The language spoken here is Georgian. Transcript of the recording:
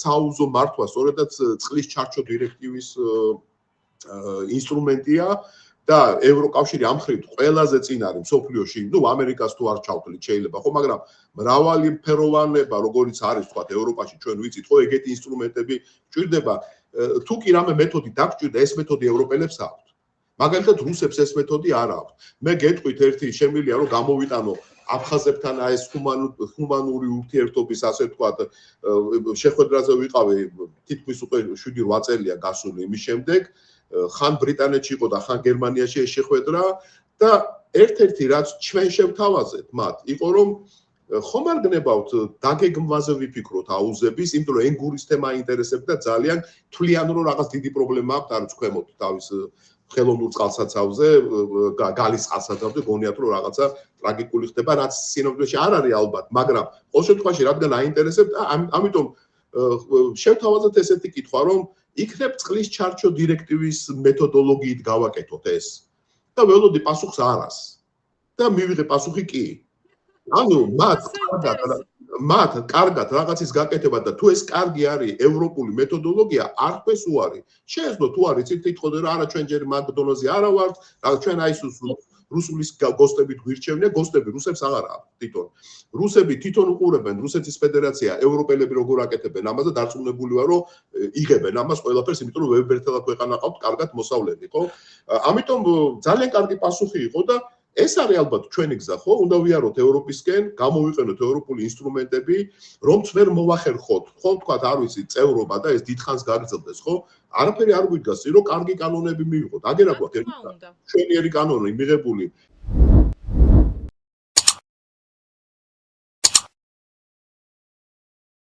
სააუზო მართვა სწორედაც წყლის ჩარჩო დირექტივის ინსტრუმენტია და ევროკავშირი ამ ხრივ ყველაზე წინ არის მსოფლიოში, ამერიკას თუ არ ჩავთვლით შეიძლება, ხო, მაგრამ მრავალი ფეროვანება, როგორც არის თქვა ევროპაში ჩვენ ვიცით, ხო, ეგეთი ინსტრუმენტები ჭირდება. თუ კი რამე მეთოდი დაგჭირდა, ეს მეთოდი ევროპელებს აქვთ. მაგალითად რუსებს ეს მეთოდი არ აქვთ. მე გეტყვით ერთი შემილია რომ გამოვიტანო აფხაზებთან ეს ჰუმანური ურთიერთობის ასე ვთქვათ შეხვედრაზე ვიყავი თითქმის უკვე 7-8 წელია გასული იმის შემდეგ ხან ბრიტანეთში იყო და ხან გერმანიაში ეს შეხვედრა და ერთ-ერთი რაც ჩვენ შევთავაზეთ მათ იყო რომ ხომ არ გნებავთ დაგეგმვაზე ვიფიქროთ აუზების, იმიტომ რომ ენგურის თემა ინტერესებდა ძალიან თვლიან რომ რაღაც დიდი პრობლემა აქვს არ ვცქვემოთ თავის ხელოვნურ წყალსაცავზე, გალის წყალსაცავზე გონიათ რომ რაღაცა ტრაგიკული ხდება, რაც სინამდვილეში არ არის ალბათ, მაგრამ ყოველ შემთხვევაში რადგან აინტერესებთ, ამიტომ შევთავაზეთ ესეთი კითხვა, რომ იქნებ წყლის ჩარჩო დირექტივის მეთოდოლოგიით გავაკეთოთ ეს. და ველოდი პასუხს არას. და მივიღე პასუხი კი. ანუ მათ კარგად რაღაცის გაკეთება და თუ ეს კარგი არის ევროპული მეთოდოლოგია, არ ხვეს უარი. შეეძლო თუ არის თითქოს რა არა ჩვენ ჯერ მაგ დონეზე არა ვართ, რა ჩვენ აი რუსულის გოსტებით გვირჩევნია, გოსტები რუსებს აღარ აქვს თვითონ. რუსები თვითონ უყურებენ რუსეთის ფედერაცია, ევროპელები როგორ აკეთებენ ამას და დარწმუნებული ვარ რომ იღებენ ამას ყველაფერს, იმიტომ რომ ვებერთელა ქვეყანა ყავთ კარგად მოსავლები, ხო? ამიტომ ძალიან კარგი პასუხი იყო და ეს არის ალბათ ჩვენი გზა, ხო? უნდა ვიაროთ ევროპისკენ, გამოვიყენოთ ევროპული ინსტრუმენტები, რომც ვერ მოვახერხოთ, ხო, თქვათ, არ ვიცი, წევრობა და ეს დიდხანს გაგრძელდეს, ხო? არაფერი არ გვიდგას, რომ კარგი კანონები მივიღოთ. აგერა გვაქვს ერთი მშვენიერი კანონი მიღებული